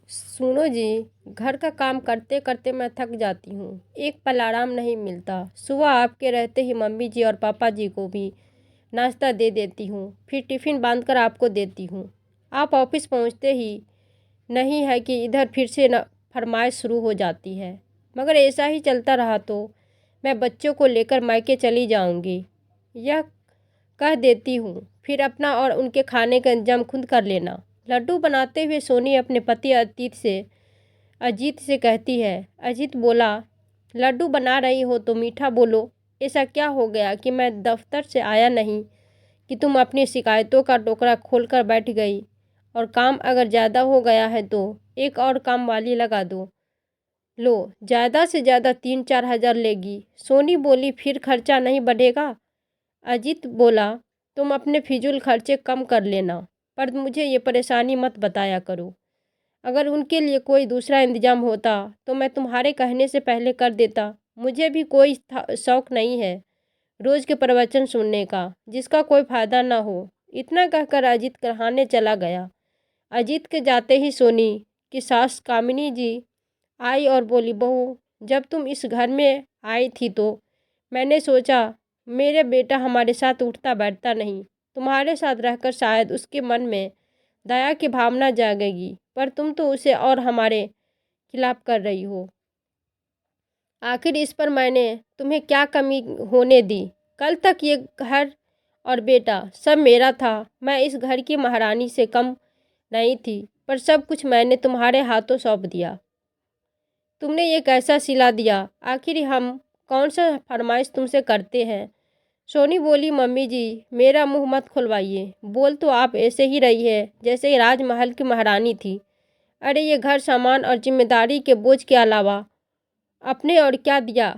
सुनो जी, घर का काम करते करते मैं थक जाती हूँ। एक पल आराम नहीं मिलता। सुबह आपके रहते ही मम्मी जी और पापा जी को भी नाश्ता दे देती हूँ, फिर टिफ़िन बांधकर आपको देती हूँ। आप ऑफिस पहुँचते ही नहीं है कि इधर फिर से न फरमाइश शुरू हो जाती है। मगर ऐसा ही चलता रहा तो मैं बच्चों को लेकर मायके चली जाऊँगी, यह कह देती हूँ। फिर अपना और उनके खाने का इंतजाम खुद कर लेना। लड्डू बनाते हुए सोनी अपने पति अजीत से कहती है। अजीत बोला, लड्डू बना रही हो तो मीठा बोलो। ऐसा क्या हो गया कि मैं दफ्तर से आया नहीं कि तुम अपनी शिकायतों का टोकरा खोलकर बैठ गई। और काम अगर ज़्यादा हो गया है तो एक और काम वाली लगा दो। लो, ज़्यादा से ज़्यादा 3-4 हज़ार लेगी। सोनी बोली, फिर खर्चा नहीं बढ़ेगा। अजीत बोला, तुम अपने फिजूल खर्चे कम कर लेना, पर मुझे ये परेशानी मत बताया करो। अगर उनके लिए कोई दूसरा इंतजाम होता तो मैं तुम्हारे कहने से पहले कर देता। मुझे भी कोई शौक नहीं है रोज़ के प्रवचन सुनने का जिसका कोई फ़ायदा ना हो। इतना कहकर अजीत कराने चला गया। अजीत के जाते ही सोनी की सास कामिनी जी आई और बोली, बहू, जब तुम इस घर में आई थी तो मैंने सोचा मेरे बेटा हमारे साथ उठता बैठता नहीं, तुम्हारे साथ रहकर शायद उसके मन में दया की भावना जागेगी, पर तुम तो उसे और हमारे खिलाफ कर रही हो। आखिर इस पर मैंने तुम्हें क्या कमी होने दी? कल तक ये घर और बेटा सब मेरा था। मैं इस घर की महारानी से कम नहीं थी, पर सब कुछ मैंने तुम्हारे हाथों सौंप दिया। तुमने ये कैसा सिला दिया? आखिर हम कौन सा फरमाइश तुमसे करते हैं? सोनी बोली, मम्मी जी, मेरा मुंह मत खुलवाइए। बोल तो आप ऐसे ही रही है जैसे राजमहल की महारानी थी। अरे ये घर सामान और जिम्मेदारी के बोझ के अलावा अपने और क्या दिया?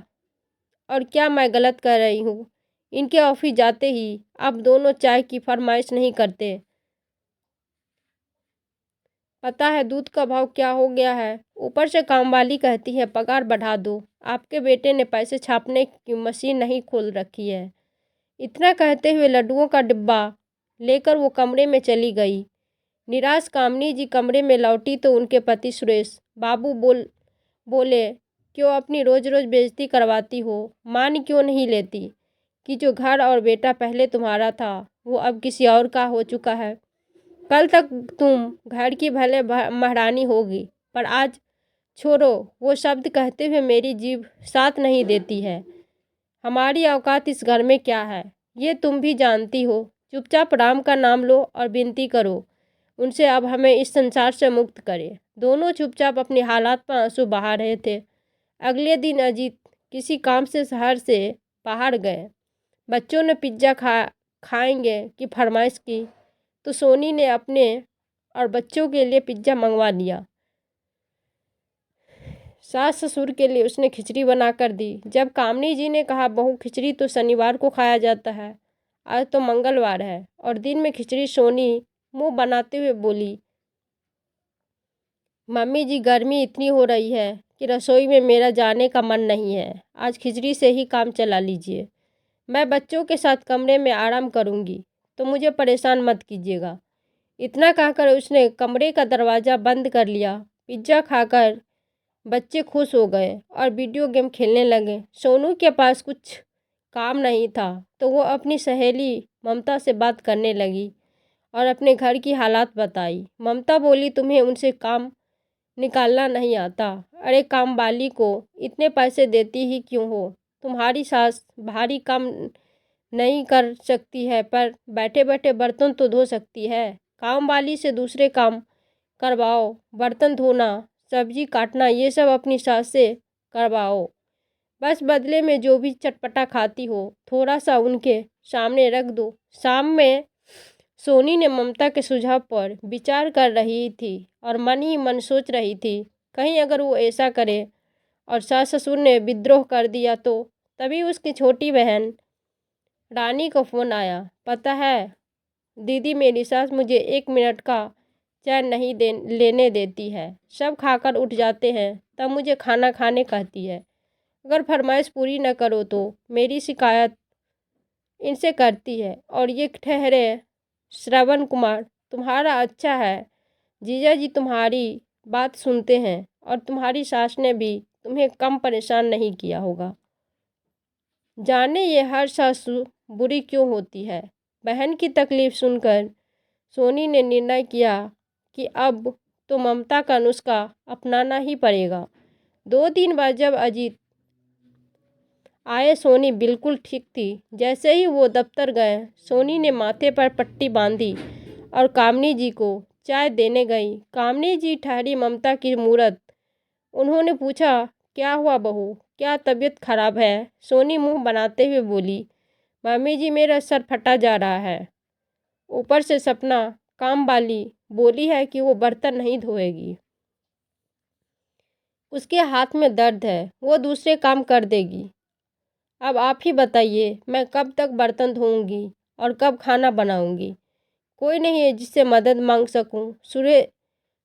और क्या मैं गलत कर रही हूँ? इनके ऑफिस जाते ही आप दोनों चाय की फरमाइश नहीं करते। पता है दूध का भाव क्या हो गया है? ऊपर से कामवाली कहती है पगार बढ़ा दो। आपके बेटे ने पैसे छापने की मशीन नहीं खोल रखी है। इतना कहते हुए लड्डुओं का डिब्बा लेकर वो कमरे में चली गई। निराश कामिनी जी कमरे में लौटी तो उनके पति सुरेश बाबू बोले, क्यों अपनी रोज रोज बेइज्जती करवाती हो? मान क्यों नहीं लेती कि जो घर और बेटा पहले तुम्हारा था वो अब किसी और का हो चुका है? कल तक तुम घर की भले महारानी होगी, पर आज छोड़ो वो शब्द कहते हुए मेरी जीभ साथ नहीं देती है। हमारी औकात इस घर में क्या है ये तुम भी जानती हो। चुपचाप राम का नाम लो और विनती करो उनसे अब हमें इस संसार से मुक्त करे। दोनों चुपचाप अपनी हालात पर आंसू बहा रहे थे। अगले दिन अजीत किसी काम से शहर से बाहर गए। बच्चों ने पिज्ज़ा खाएंगे की फरमाइश की तो सोनी ने अपने और बच्चों के लिए पिज्ज़ा मंगवा लिया। सास ससुर के लिए उसने खिचड़ी बना कर दी। जब कामिनी जी ने कहा, बहू, खिचड़ी तो शनिवार को खाया जाता है, आज तो मंगलवार है और दिन में खिचड़ी। सोनी मुंह बनाते हुए बोली, मम्मी जी, गर्मी इतनी हो रही है कि रसोई में मेरा जाने का मन नहीं है। आज खिचड़ी से ही काम चला लीजिए। मैं बच्चों के साथ कमरे में आराम करूंगी, तो मुझे परेशान मत कीजिएगा। इतना कहकर उसने कमरे का दरवाज़ा बंद कर लिया। पिज्ज़ा खाकर बच्चे खुश हो गए और वीडियो गेम खेलने लगे। सोनू के पास कुछ काम नहीं था तो वो अपनी सहेली ममता से बात करने लगी और अपने घर की हालात बताई। ममता बोली, तुम्हें उनसे काम निकालना नहीं आता? अरे काम वाली को इतने पैसे देती ही क्यों हो? तुम्हारी सास भारी काम नहीं कर सकती है, पर बैठे बैठे बर्तन तो धो सकती है। काम वाली से दूसरे काम करवाओ, बर्तन धोना, सब्जी काटना, ये सब अपनी सास से करवाओ। बस बदले में जो भी चटपटा खाती हो थोड़ा सा उनके सामने रख दो। शाम में सोनी ने ममता के सुझाव पर विचार कर रही थी और मन ही मन सोच रही थी, कहीं अगर वो ऐसा करे और सास ससुर ने विद्रोह कर दिया तो। तभी उसकी छोटी बहन रानी को फ़ोन आया। पता है दीदी, मेरी सास मुझे 1 मिनट का चैन नहीं लेने देती है। सब खाकर उठ जाते हैं, तब मुझे खाना खाने कहती है। अगर फरमाइश पूरी न करो तो मेरी शिकायत इनसे करती है। और ये ठहरे, श्रवण कुमार तुम्हारा अच्छा है, जीजा जी तुम्हारी बात सुनते हैं और तुम्हारी सास ने भी तुम्हें कम परेशान नहीं किया होगा। जाने ये हर सासू बुरी क्यों होती है। बहन की तकलीफ सुनकर सोनी ने निर्णय किया कि अब तो ममता का नुस्खा अपनाना ही पड़ेगा। 2 दिन बाद जब अजीत आए सोनी बिल्कुल ठीक थी। जैसे ही वो दफ्तर गए सोनी ने माथे पर पट्टी बांधी और कामनी जी को चाय देने गई। कामनी जी ठहरी ममता की मूरत। उन्होंने पूछा, क्या हुआ बहू, क्या तबीयत खराब है? सोनी मुंह बनाते हुए बोली, मम्मी जी मेरा सर फटा जा रहा है। ऊपर से सपना काम वाली बोली है कि वो बर्तन नहीं धोएगी। उसके हाथ में दर्द है, वो दूसरे काम कर देगी। अब आप ही बताइए मैं कब तक बर्तन धोऊंगी और कब खाना बनाऊंगी? कोई नहीं है जिससे मदद मांग सकूं।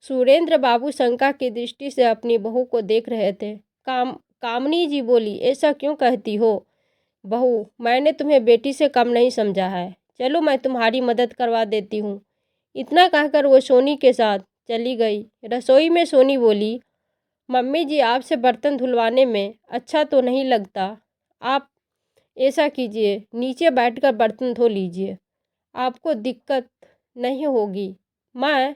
सुरेंद्र बाबू शंका की दृष्टि से अपनी बहू को देख रहे थे। कामनी जी बोली, ऐसा क्यों कहती हो बहू, मैंने तुम्हें बेटी से कम नहीं समझा है। चलो मैं तुम्हारी मदद करवा देती हूँ। इतना कहकर वो सोनी के साथ चली गई। रसोई में सोनी बोली, मम्मी जी आपसे बर्तन धुलवाने में अच्छा तो नहीं लगता। आप ऐसा कीजिए, नीचे बैठकर बर्तन धो लीजिए, आपको दिक्कत नहीं होगी। मैं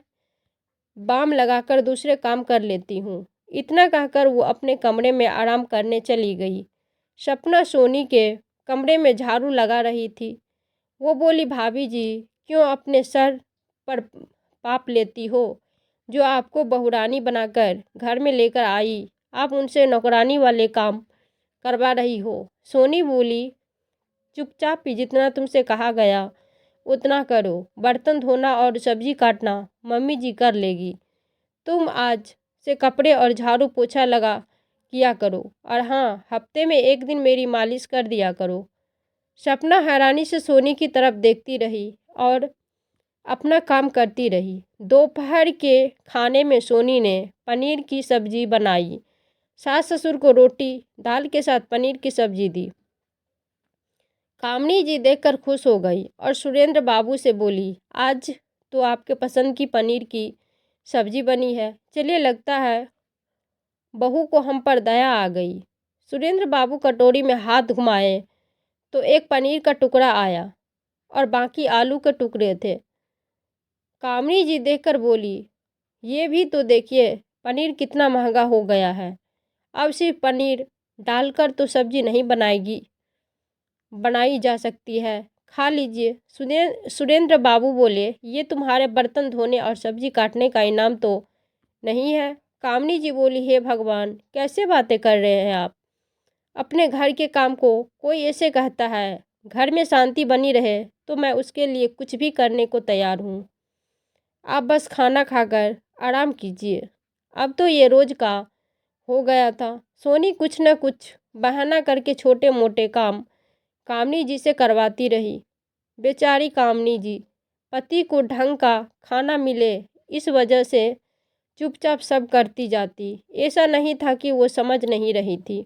बाम लगाकर दूसरे काम कर लेती हूँ। इतना कहकर वो अपने कमरे में आराम करने चली गई। सपना सोनी के कमरे में झाड़ू लगा रही थी। वो बोली, भाभी जी क्यों अपने सर पर पाप लेती हो? जो आपको बहुरानी बनाकर घर में लेकर आई, आप उनसे नौकरानी वाले काम करवा रही हो। सोनी बोली, चुपचाप ही जितना तुमसे कहा गया उतना करो। बर्तन धोना और सब्जी काटना मम्मी जी कर लेगी। तुम आज से कपड़े और झाड़ू पोछा लगा किया करो, और हाँ, हफ्ते में एक दिन मेरी मालिश कर दिया करो। सपना हैरानी से सोनी की तरफ देखती रही और अपना काम करती रही। दोपहर के खाने में सोनी ने पनीर की सब्जी बनाई। सास ससुर को रोटी दाल के साथ पनीर की सब्जी दी। कामनी जी देखकर खुश हो गई और सुरेंद्र बाबू से बोली, आज तो आपके पसंद की पनीर की सब्जी बनी है। चलिए, लगता है बहू को हम पर दया आ गई। सुरेंद्र बाबू कटोरी में हाथ घुमाए तो एक पनीर का टुकड़ा आया और बाकी आलू के टुकड़े थे। कामनी जी देखकर बोली, ये भी तो देखिए पनीर कितना महंगा हो गया है। अब सिर्फ पनीर डालकर तो सब्जी नहीं बनाई जा सकती है। खा लीजिए। सुरेंद्र बाबू बोले, ये तुम्हारे बर्तन धोने और सब्जी काटने का इनाम तो नहीं है? कामनी जी बोली, हे भगवान, कैसे बातें कर रहे हैं आप? अपने घर के काम को कोई ऐसे कहता है? घर में शांति बनी रहे तो मैं उसके लिए कुछ भी करने को तैयार हूँ। आप बस खाना खाकर आराम कीजिए। अब तो ये रोज का हो गया था। सोनी कुछ न कुछ बहाना करके छोटे मोटे काम कामनी जी से करवाती रही। बेचारी कामनी जी, पति को ढंग का खाना मिले इस वजह से चुपचाप सब करती जाती। ऐसा नहीं था कि वो समझ नहीं रही थी।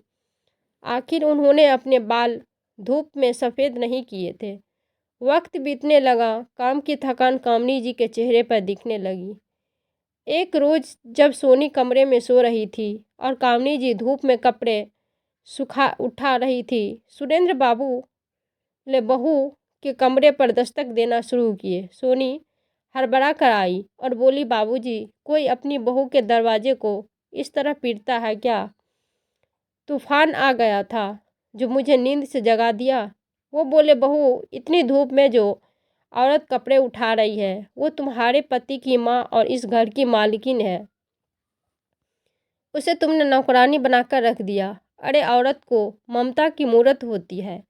आखिर उन्होंने अपने बाल धूप में सफ़ेद नहीं किए थे। वक्त बीतने लगा, काम की थकान कामनी जी के चेहरे पर दिखने लगी। एक रोज़ जब सोनी कमरे में सो रही थी और कामनी जी धूप में कपड़े सुखा उठा रही थी, सुरेंद्र बाबू ने बहू के कमरे पर दस्तक देना शुरू किए। सोनी हड़बड़ा कर आई और बोली, बाबूजी, कोई अपनी बहू के दरवाजे को इस तरह पीटता है क्या? तूफान आ गया था जो मुझे नींद से जगा दिया। वो बोले, बहू, इतनी धूप में जो औरत कपड़े उठा रही है वो तुम्हारे पति की माँ और इस घर की मालकिन है। उसे तुमने नौकरानी बनाकर रख दिया। अरे, औरत को ममता की मूरत होती है,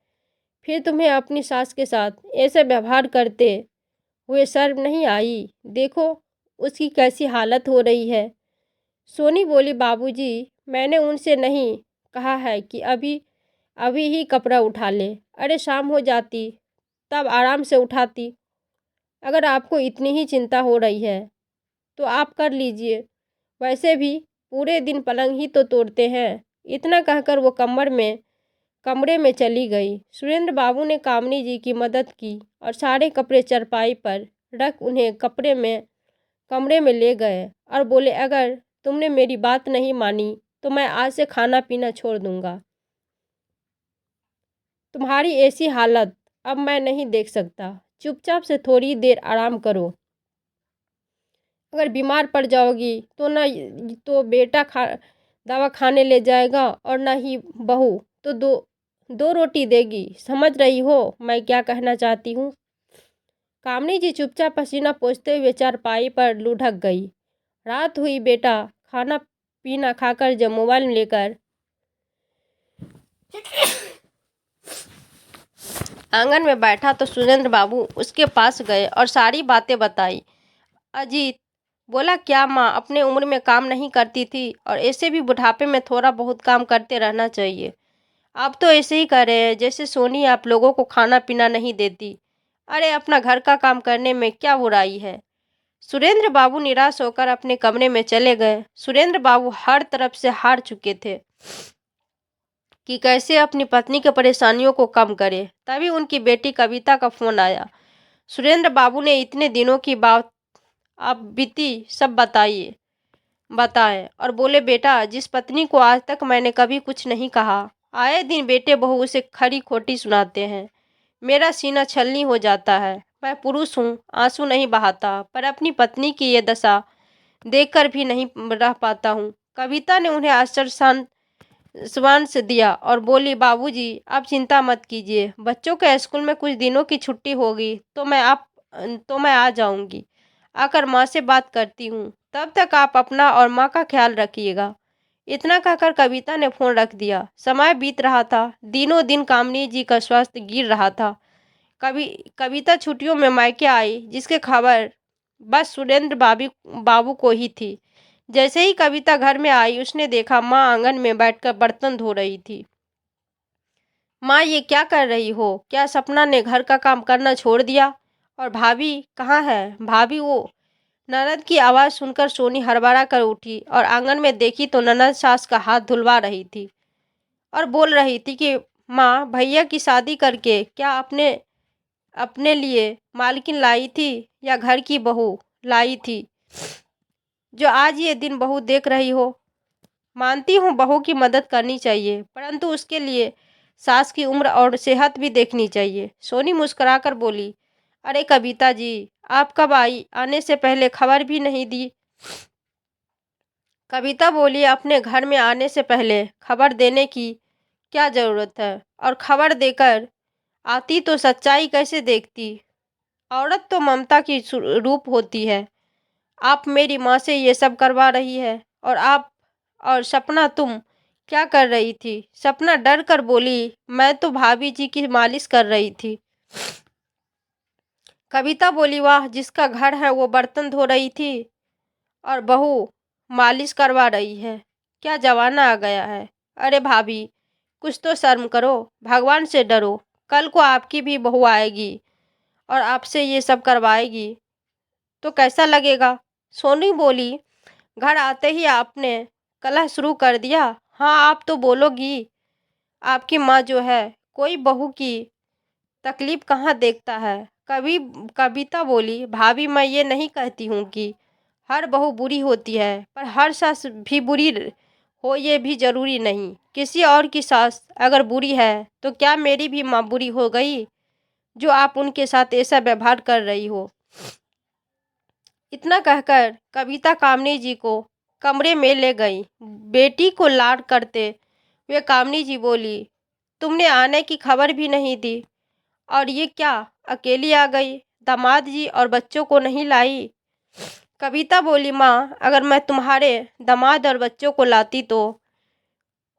फिर तुम्हें अपनी सास के साथ ऐसे व्यवहार करते हुए शर्म नहीं आई? देखो उसकी कैसी हालत हो रही है। सोनी बोली, बाबूजी, मैंने उनसे नहीं कहा है कि अभी अभी ही कपड़ा उठा ले। अरे, शाम हो जाती तब आराम से उठाती। अगर आपको इतनी ही चिंता हो रही है तो आप कर लीजिए। वैसे भी पूरे दिन पलंग ही तो तोड़ते हैं। इतना कहकर वो कमरे में चली गई। सुरेंद्र बाबू ने कामनी जी की मदद की और सारे कपड़े चारपाई पर रख उन्हें कमरे में ले गए और बोले, अगर तुमने मेरी बात नहीं मानी तो मैं आज से खाना पीना छोड़ दूंगा। तुम्हारी ऐसी हालत अब मैं नहीं देख सकता। चुपचाप से थोड़ी देर आराम करो। अगर बीमार पड़ जाओगी तो ना तो बेटा दवा खाने ले जाएगा और ना ही बहू तो दो दो रोटी देगी। समझ रही हो मैं क्या कहना चाहती हूँ? कामनी जी चुपचाप पसीना पोंछते हुए चारपाई पर लुढ़क गई। रात हुई बेटा, खाना पीना खाकर जब मोबाइल लेकर आंगन में बैठा तो सुरेंद्र बाबू उसके पास गए और सारी बातें बताई। अजीत बोला, क्या माँ अपने उम्र में काम नहीं करती थी और ऐसे भी बुढ़ापे में थोड़ा बहुत काम करते रहना चाहिए। आप तो ऐसे ही कर रहे हैं जैसे सोनी आप लोगों को खाना पीना नहीं देती। अरे अपना घर का काम करने में क्या बुराई है। सुरेंद्र बाबू निराश होकर अपने कमरे में चले गए। सुरेंद्र बाबू हर तरफ से हार चुके थे कि कैसे अपनी पत्नी की परेशानियों को कम करे। तभी उनकी बेटी कविता का फोन आया। सुरेंद्र बाबू ने इतने दिनों की बात आप बीती सब बताएं और बोले, बेटा जिस पत्नी को आज तक मैंने कभी कुछ नहीं कहा, आए दिन बेटे बहू उसे खरी खोटी सुनाते हैं। मेरा सीना छलनी हो जाता है। मैं पुरुष हूँ, आंसू नहीं बहाता, पर अपनी पत्नी की ये दशा देखकर भी नहीं रह पाता हूँ। कविता ने उन्हें आश्वासन से दिया और बोली, बाबूजी आप चिंता मत कीजिए, बच्चों के स्कूल में कुछ दिनों की छुट्टी होगी तो मैं आ जाऊंगी। आकर माँ से बात करती हूँ। तब तक आप अपना और माँ का ख्याल रखिएगा। इतना कहकर कविता ने फोन रख दिया। समय बीत रहा था। दिनों दिन कामनी जी का स्वास्थ्य गिर रहा था। कविता छुट्टियों में मायके आई, जिसके खबर बस सुरेंद्र बाबू को ही थी। जैसे ही कविता घर में आई, उसने देखा माँ आंगन में बैठकर बर्तन धो रही थी। माँ ये क्या कर रही हो? क्या सपना ने घर का काम करना छोड़ दिया? और भाभी कहाँ है? भाभी वो ननद की आवाज़ सुनकर सोनी हड़बड़ा कर उठी और आंगन में देखी तो ननद सास का हाथ धुलवा रही थी और बोल रही थी कि माँ भैया की शादी करके क्या अपने अपने लिए मालकिन लाई थी या घर की बहू लाई थी जो आज ये दिन बहू देख रही हो? मानती हूँ बहू की मदद करनी चाहिए, परंतु उसके लिए सास की उम्र और सेहत भी देखनी चाहिए। सोनी मुस्कुराकर बोली, अरे कविता जी, आप कब आई? आने से पहले खबर भी नहीं दी। कविता बोली, अपने घर में आने से पहले खबर देने की क्या ज़रूरत है? और खबर देकर आती तो सच्चाई कैसे देखती? औरत तो ममता की रूप होती है। आप मेरी माँ से ये सब करवा रही है। और सपना तुम क्या कर रही थी? सपना डर कर बोली, मैं तो भाभी जी की मालिश कर रही थी। कविता बोली, वाह, जिसका घर है वो बर्तन धो रही थी और बहू मालिश करवा रही है। क्या जमाना आ गया है। अरे भाभी, कुछ तो शर्म करो, भगवान से डरो। कल को आपकी भी बहू आएगी और आपसे ये सब करवाएगी तो कैसा लगेगा? सोनी बोली, घर आते ही आपने कलह शुरू कर दिया। हाँ, आप तो बोलोगी। आपकी माँ जो है कोई बहू की तकलीफ कहाँ देखता है। कविता बोली, भाभी मैं ये नहीं कहती हूँ कि हर बहू बुरी होती है, पर हर सास भी बुरी हो ये भी जरूरी नहीं। किसी और की सास अगर बुरी है तो क्या मेरी भी माँ बुरी हो गई जो आप उनके साथ ऐसा व्यवहार कर रही हो? इतना कहकर कविता कामनी जी को कमरे में ले गई। बेटी को लाड करते हुए कामनी जी बोली, तुमने आने की खबर भी नहीं दी और ये क्या अकेली आ गई? दामाद जी और बच्चों को नहीं लाई? कविता बोली, माँ अगर मैं तुम्हारे दामाद और बच्चों को लाती तो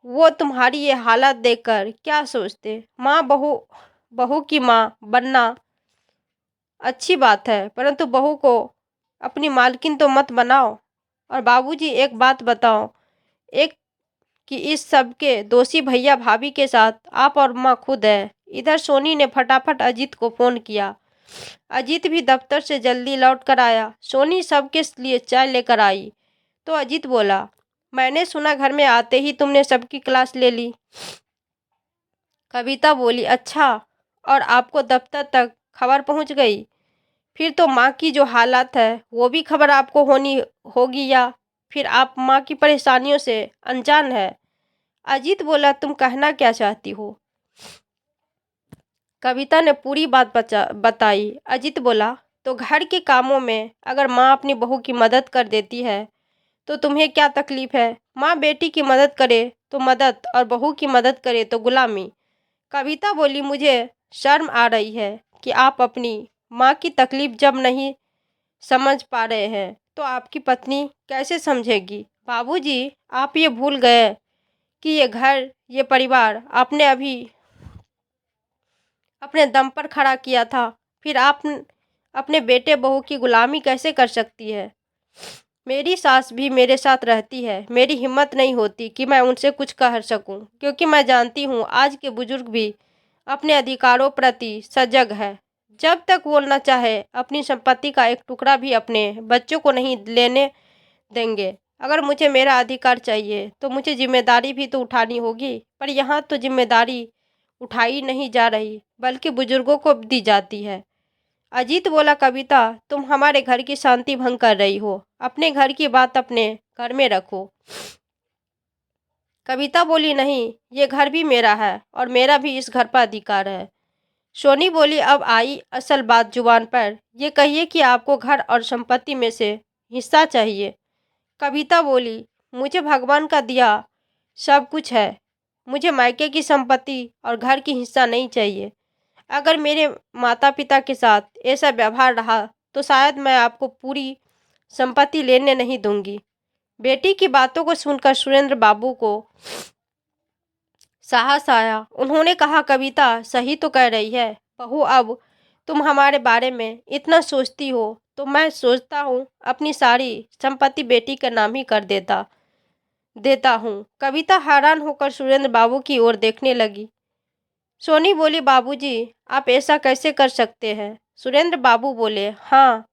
वो तुम्हारी ये हालत देखकर क्या सोचते? माँ, बहू की माँ बनना अच्छी बात है, परंतु बहू को अपनी मालकिन तो मत बनाओ। और बाबूजी एक बात बताओ, एक कि इस सब के दोषी भैया भाभी के साथ आप और माँ खुद है। इधर सोनी ने फटाफट अजीत को फोन किया। अजीत भी दफ्तर से जल्दी लौट कर आया। सोनी सबके लिए चाय लेकर आई तो अजीत बोला, मैंने सुना घर में आते ही तुमने सबकी क्लास ले ली। कविता बोली, अच्छा, और आपको दफ्तर तक खबर पहुंच गई? फिर तो माँ की जो हालत है वो भी खबर आपको होनी होगी, या फिर आप माँ की परेशानियों से अनजान है। अजीत बोला, तुम कहना क्या चाहती हो? कविता ने पूरी बात बताई। अजीत बोला, तो घर के कामों में अगर माँ अपनी बहू की मदद कर देती है तो तुम्हें क्या तकलीफ है? माँ बेटी की मदद करे तो मदद और बहू की मदद करे तो गुलामी। कविता बोली, मुझे शर्म आ रही है कि आप अपनी माँ की तकलीफ जब नहीं समझ पा रहे हैं तो आपकी पत्नी कैसे समझेगी? बाबूजी, आप ये भूल गए कि ये घर, ये परिवार आपने अभी अपने दम पर खड़ा किया था। फिर आप अपने बेटे बहू की गुलामी कैसे कर सकती है? मेरी सास भी मेरे साथ रहती है। मेरी हिम्मत नहीं होती कि मैं उनसे कुछ कह सकूं, क्योंकि मैं जानती हूँ आज के बुजुर्ग भी अपने अधिकारों प्रति सजग है। जब तक वो न चाहे अपनी संपत्ति का एक टुकड़ा भी अपने बच्चों को नहीं लेने देंगे। अगर मुझे मेरा अधिकार चाहिए तो मुझे जिम्मेदारी भी तो उठानी होगी, पर यहाँ तो जिम्मेदारी उठाई नहीं जा रही बल्कि बुजुर्गों को दी जाती है। अजीत बोला, कविता, तुम हमारे घर की शांति भंग कर रही हो। अपने घर की बात अपने घर में रखो। कविता बोली, नहीं, ये घर भी मेरा है और मेरा भी इस घर पर अधिकार है। सोनी बोली, अब आई असल बात जुबान पर। ये कहिए कि आपको घर और संपत्ति में से हिस्सा चाहिए। कविता बोली, मुझे भगवान का दिया सब कुछ है। मुझे मायके की संपत्ति और घर की हिस्सा नहीं चाहिए। अगर मेरे माता पिता के साथ ऐसा व्यवहार रहा तो शायद मैं आपको पूरी संपत्ति लेने नहीं दूंगी। बेटी की बातों को सुनकर सुरेंद्र बाबू को साहस आया। उन्होंने कहा, कविता सही तो कह रही है बहू। अब तुम हमारे बारे में इतना सोचती हो तो मैं सोचता हूँ अपनी सारी संपत्ति बेटी के नाम ही कर देता हूँ। कविता हैरान होकर सुरेंद्र बाबू की ओर देखने लगी। सोनी बोली, बाबूजी, आप ऐसा कैसे कर सकते हैं? सुरेंद्र बाबू बोले, हाँ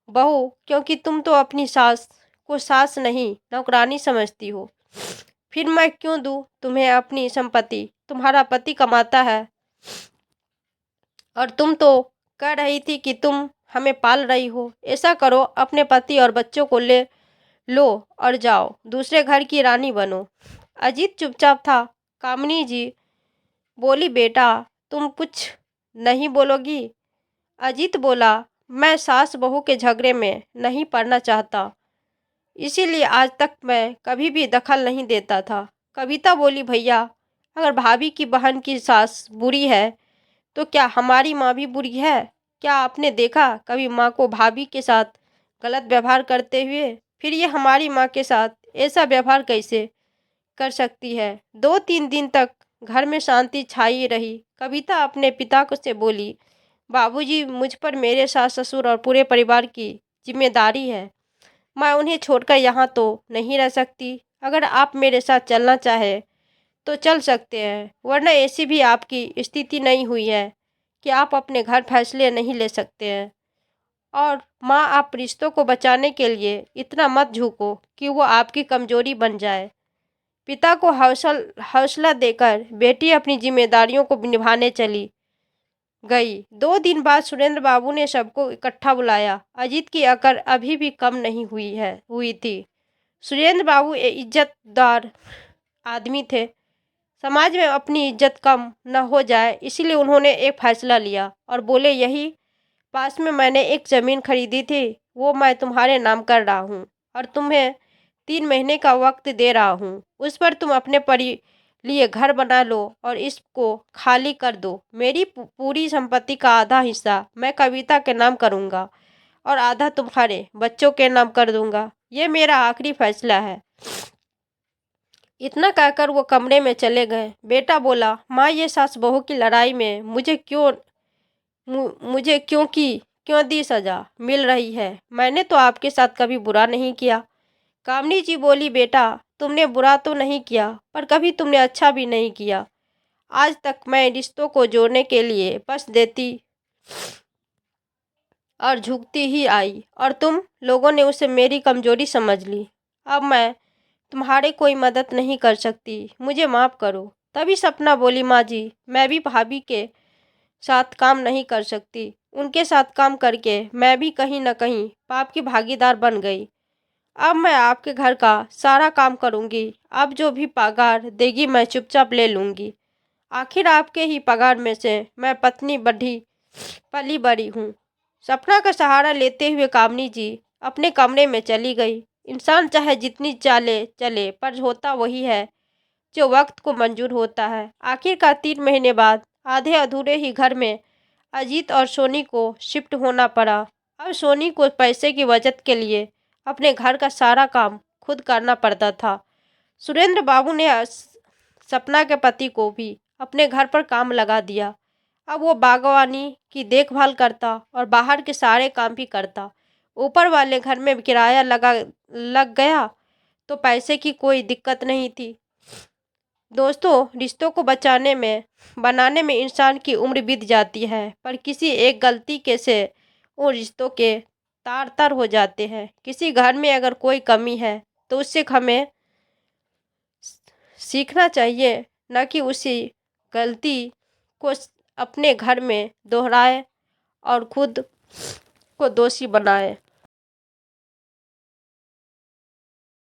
बहू, क्योंकि तुम तो अपनी सास को सास नहीं नौकरानी समझती हो। फिर मैं क्यों दूं तुम्हें अपनी संपत्ति? तुम्हारा पति कमाता है और तुम तो कह रही थी कि तुम हमें पाल रही हो। ऐसा करो, अपने पति और बच्चों को ले लो और जाओ, दूसरे घर की रानी बनो। अजीत चुपचाप था। कामिनी जी बोली, बेटा, तुम कुछ नहीं बोलोगी? अजीत बोला, मैं सास बहू के झगड़े में नहीं पड़ना चाहता, इसीलिए आज तक मैं कभी भी दखल नहीं देता था। कविता बोली, भैया, अगर भाभी की बहन की सास बुरी है तो क्या हमारी माँ भी बुरी है? क्या आपने देखा कभी माँ को भाभी के साथ गलत व्यवहार करते हुए? फिर ये हमारी माँ के साथ ऐसा व्यवहार कैसे कर सकती है? 2-3 दिन तक घर में शांति छाई रही। कविता अपने पिता को से बोली, बाबूजी, मुझ पर मेरे सास ससुर और पूरे परिवार की जिम्मेदारी है। मैं उन्हें छोड़कर यहाँ तो नहीं रह सकती। अगर आप मेरे साथ चलना चाहे तो चल सकते हैं, वरना ऐसी भी आपकी स्थिति नहीं हुई है कि आप अपने घर फैसले नहीं ले सकते हैं। और माँ, आप रिश्तों को बचाने के लिए इतना मत झुको कि वो आपकी कमजोरी बन जाए। पिता को हौसला देकर बेटी अपनी जिम्मेदारियों को निभाने चली गई। 2 दिन बाद सुरेंद्र बाबू ने सबको इकट्ठा बुलाया। अजीत की अकड़ अभी भी कम नहीं हुई थी। सुरेंद्र बाबू एक इज्जतदार आदमी थे। समाज में अपनी इज्जत कम न हो जाए, इसीलिए उन्होंने एक फैसला लिया और बोले, यही पास में मैंने एक ज़मीन खरीदी थी, वो मैं तुम्हारे नाम कर रहा हूँ और तुम्हें 3 महीने का वक्त दे रहा हूँ। उस पर तुम अपने लिए घर बना लो और इसको खाली कर दो। मेरी पूरी संपत्ति का आधा हिस्सा मैं कविता के नाम करूँगा और आधा तुम्हारे बच्चों के नाम कर दूंगा। ये मेरा आखिरी फैसला है। इतना कहकर वो कमरे में चले गए। बेटा बोला, माँ, ये सास बहू की लड़ाई में मुझे क्यों दी सजा मिल रही है? मैंने तो आपके साथ कभी बुरा नहीं किया। कामनी जी बोली, बेटा, तुमने बुरा तो नहीं किया, पर कभी तुमने अच्छा भी नहीं किया। आज तक मैं रिश्तों को जोड़ने के लिए बस देती और झुकती ही आई और तुम लोगों ने उसे मेरी कमजोरी समझ ली। अब मैं तुम्हारे कोई मदद नहीं कर सकती, मुझे माफ़ करो। तभी सपना बोली, माँ जी, मैं भी भाभी के साथ काम नहीं कर सकती। उनके साथ काम करके मैं भी कहीं न कहीं पाप की भागीदार बन गई। अब मैं आपके घर का सारा काम करूँगी। अब जो भी पगार देगी मैं चुपचाप ले लूँगी। आखिर आपके ही पगार में से मैं पत्नी बढ़ी पली बड़ी हूँ। सपना का सहारा लेते हुए कामनी जी अपने कमरे में चली गई। इंसान चाहे जितनी चाले चले पर होता वही है जो वक्त को मंजूर होता है। आखिरकार 3 महीने बाद आधे अधूरे ही घर में अजीत और सोनी को शिफ्ट होना पड़ा। अब सोनी को पैसे की बचत के लिए अपने घर का सारा काम खुद करना पड़ता था। सुरेंद्र बाबू ने सपना के पति को भी अपने घर पर काम लगा दिया। अब वो बागवानी की देखभाल करता और बाहर के सारे काम भी करता। ऊपर वाले घर में किराया लग गया तो पैसे की कोई दिक्कत नहीं थी। दोस्तों, रिश्तों को बनाने में इंसान की उम्र बीत जाती है, पर किसी एक गलती के से उन रिश्तों के तार तार हो जाते हैं। किसी घर में अगर कोई कमी है तो उससे हमें सीखना चाहिए, न कि उसी गलती को अपने घर में दोहराए और खुद को दोषी बनाए।